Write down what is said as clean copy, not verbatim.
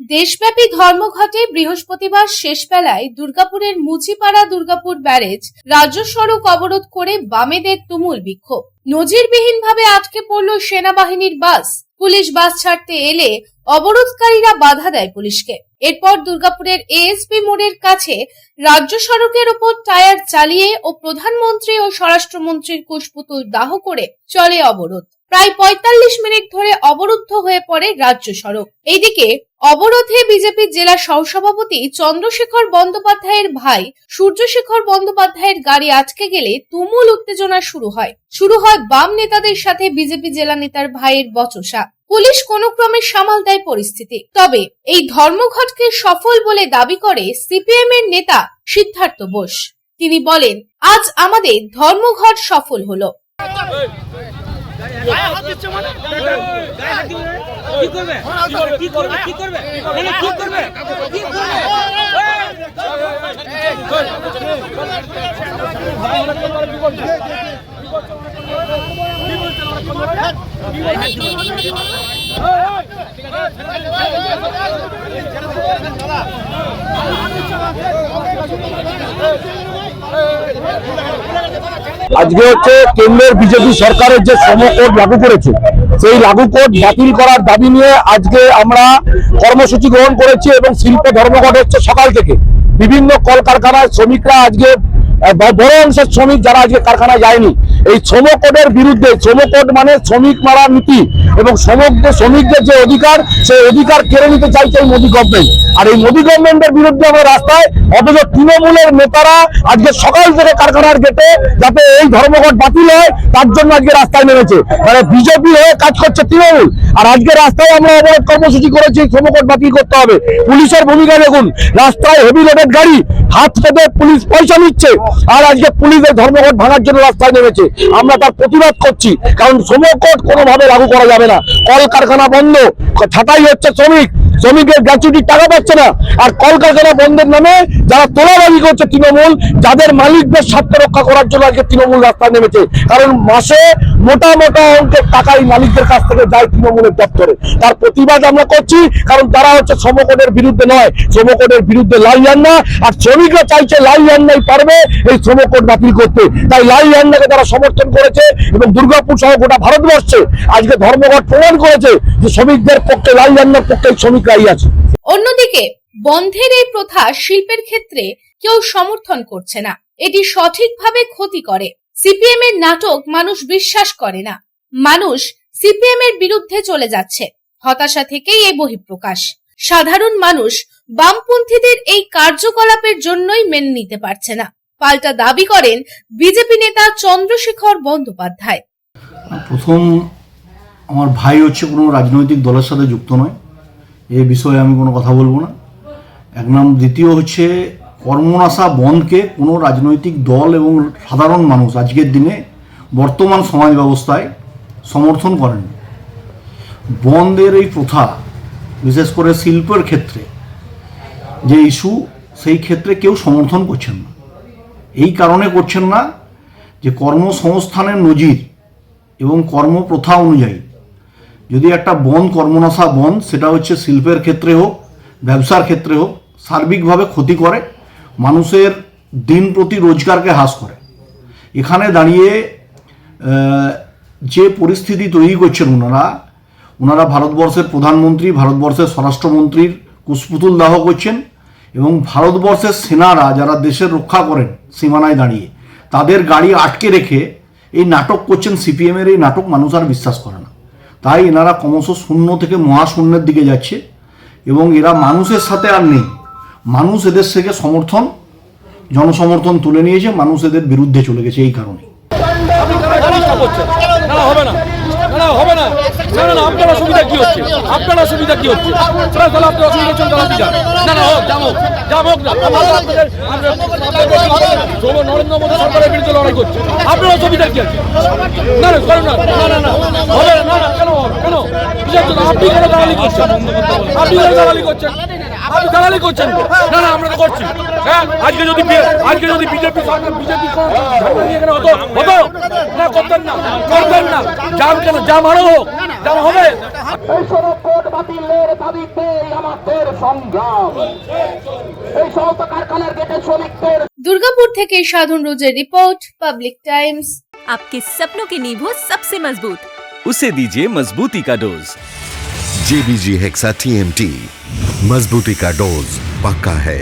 দেশব্যাপী ধর্মঘটে বৃহস্পতিবার শেষ বেলায় দুর্গাপুরের মুচিপাড়া দুর্গাপুর ব্যারেজ রাজ্য সড়ক অবরোধ করে বামেদের তুমুল বিক্ষোভ। নজিরবিহীনভাবে আটকে পড়ল সেনাবাহিনীর বাস। পুলিশ বাস ছাড়তে এলে অবরোধকারীরা বাধা দেয় পুলিশকে। এরপর দুর্গাপুরের এএসপি মোড়ের কাছে রাজ্য সড়কের ওপর টায়ার চালিয়ে ও প্রধানমন্ত্রী ও স্বরাষ্ট্রমন্ত্রীর কুশপুতুল দাহ করে চলে অবরোধ। প্রায় ৪৫ মিনিট ধরে অবরুদ্ধ হয়ে পড়ে রাজ্য সড়ক। এইদিকে অবরোধে বিজেপির জেলা সহসভাপতি চন্দ্রশেখর বন্দ্যোপাধ্যায়ের ভাই সূর্যশেখর বন্দ্যোপাধ্যায়ের গাড়ি আটকে গেলে তুমুল উত্তেজনা শুরু হয় বাম নেতাদের সাথে বিজেপি জেলা নেতার ভাইয়ের বচসা। পুলিশ কোনো ক্রমে সামাল দেয় পরিস্থিতি। তবে এই ধর্মঘটকে সফল বলে দাবি করে সিপিএম এর নেতা সিদ্ধার্থ বোস। তিনি বলেন, আজ আমাদের ধর্মঘট সফল হলো। আজকে হচ্ছে কেন্দ্রের বিজেপি সরকারের যে শ্রম কোড লাগু করেছে, সেই লাগু কোড বাতিল করার দাবি নিয়ে আজকে আমরা কর্মসূচি গ্রহণ করেছি এবং শিল্প ধর্মঘট হচ্ছে সকাল থেকে। বিভিন্ন কলকারখানায় শ্রমিকরা আজকে বড় অংশের শ্রমিক যারা আজকে কারখানায় যায়নি, এই শ্রম কোডের বিরুদ্ধে। শ্রম কোড মানে শ্রমিক মারা নীতি এবং শ্রমিকদের যে অধিকার, সেই অধিকার কেড়ে নিতে চাইছে এই মোদী গভর্নমেন্ট। আর এই মোদী গভর্নমেন্টের বিরুদ্ধে আমরা রাস্তায়, অথচ তৃণমূলের নেতারা আজকে সকাল থেকে কারখানার গেটে যাতে এই ধর্মঘট বাতিল হয় তার জন্য আজকে রাস্তায় নেমেছে। মানে বিজেপি হয়ে কাজ করছে তৃণমূল। আর আজকে রাস্তায় আমরা অবরোধ কর্মসূচি করেছি, ধর্মঘট বাতিল করতে হবে। পুলিশের ভূমিকা দেখুন, রাস্তায় হেভি লোডেড গাড়ি, হাত পেতে পুলিশ পয়সা নিচ্ছে, আর আজকে পুলিশের ধর্মঘট ভাঙার জন্য রাস্তায় নেমেছে। আমরা তার প্রতিবাদ করছি, কারণ শ্রমকোড কোনোভাবে লাগু করা যাবে না। কলকারখানা বন্ধ, ছাঁটাই হচ্ছে শ্রমিকের গ্র্যাচুইটির টাকা পাচ্ছে না। আর কলকারখানা বন্ধের নামে যারা তোলাবাজি করছে তৃণমূল, যাদের মালিকদের স্বার্থ রক্ষা করার জন্য আজকে তৃণমূল রাস্তায় নেমেছে। কারণ মাসে মোটা মোটা অঙ্কের টাকা এই মালিকদের কাছ থেকে যায় তৃণমূলের দপ্তরে। তার প্রতিবাদ আমরা করছি, কারণ তারা হচ্ছে শ্রমকোডের বিরুদ্ধে নয়, শ্রমকোডের বিরুদ্ধে লাই আন্না। আর শ্রমিকরা চাইছে লাই আন্নাই পারবে এই শ্রমকোড বাতিল করতে। তাই লাই আন্নাকে তারা সমর্থন করেছে এবং দুর্গাপুর সহ গোটা ভারতবর্ষে আজকে ধর্মঘট প্রমাণ করেছে যে শ্রমিকদের পক্ষে, লাই আন্নার পক্ষে শ্রমিকরাই আছে। অন্যদিকে বন্ধের এই প্রথা শিল্পের ক্ষেত্রে কেউ সমর্থন করছে না। এটি সঠিকভাবে ক্ষতি করে। সিপিএম এর নাটক মানুষ বিশ্বাস করে না। মানুষ সিপিএম এর বিরুদ্ধে চলে যাচ্ছে। হতাশা থেকেই এই বহিঃপ্রকাশ। সাধারণ মানুষ বামপন্থীদের এই কার্যকলাপের জন্যই মেনে নিতে পারছে না। পাল্টা দাবি করেন বিজেপি নেতা চন্দ্রশেখর বন্দ্যোপাধ্যায়। প্রথম, আমার ভাই হচ্ছে কোনো রাজনৈতিক দলের সাথে যুক্ত নয়, এই বিষয়ে আমি কোনো কথা বলবো না। এক নম্বর। দ্বিতীয় হচ্ছে, কর্মনাশা বন্ধকে কোনো রাজনৈতিক দল এবং সাধারণ মানুষ আজকের দিনে বর্তমান সমাজ ব্যবস্থায় সমর্থন করেন। বন্ধের এই প্রথা, বিশেষ করে শিল্পের ক্ষেত্রে যে ইস্যু, সেই ক্ষেত্রে কেউ সমর্থন করছেন না। এই কারণে করছেন না যে কর্মসংস্থানের নজির এবং কর্মপ্রথা অনুযায়ী যদি একটা বন্ধ, কর্মনাশা বন্ধ, সেটা হচ্ছে শিল্পের ক্ষেত্রে হোক, ব্যবসার ক্ষেত্রে হোক, সার্বিকভাবে ক্ষতি করে, মানুষের দিন প্রতি রোজগারকে হ্রাস করে। এখানে দাঁড়িয়ে যে পরিস্থিতি তৈরি করছেন ওনারা ভারতবর্ষের প্রধানমন্ত্রী, ভারতবর্ষের স্বরাষ্ট্রমন্ত্রীর কুশপুতুল দাহ করছেন এবং ভারতবর্ষের সেনারা যারা দেশের রক্ষা করেন সীমানায় দাঁড়িয়ে, তাদের গাড়ি আটকে রেখে এই নাটক করছেন। সিপিএমের এই নাটক মানুষ আর বিশ্বাস করে না। তাই এনারা ক্রমশ শূন্য থেকে মহাশূন্যের দিকে যাচ্ছে এবং এরা মানুষের সাথে আর নেই। মানুষ এদের থেকে জনসমর্থন তুলে নিয়েছে, মানুষ এদের বিরুদ্ধে চলে গেছে। এই কারণে হবে না। আপনার অসুবিধা কি হচ্ছে? আপনার অসুবিধা কি হচ্ছে? তাহলে আপনার অসুবিধা হচ্ছে, না না হোক, জামক না। নরেন্দ্র মোদী সরকারের বিরুদ্ধে লড়াই করছে, আপনার অসুবিধা কি আছে? না না করুন না, না হবে না, না কেন কেন? আপনি কেন দালালি করছেন? আপনি কেন দালালি করছেন? আপনি দালালি করছেন? না না, আমরা তো করছি। হ্যাঁ, আজকে যদি বিজেপি সরকার, বিজেপি হতো না, করতেন না। জাম কেন? জাম আরো হোক, জাম হবে। এই সড়ক কোড বাতিলের দাবিতে আমাদের সংগ্রাম। এই সমস্ত কারখানার গেটে শ্রমিকদের দুর্গাপুর থেকে সাধন রোজের রিপোর্ট, পাবলিক টাইমস। आपके सपनों की नींव हो सबसे मजबूत। उसे दीजिए मजबूती का डोज। JBG हेक्सा TMT, मजबूती का डोज पक्का है।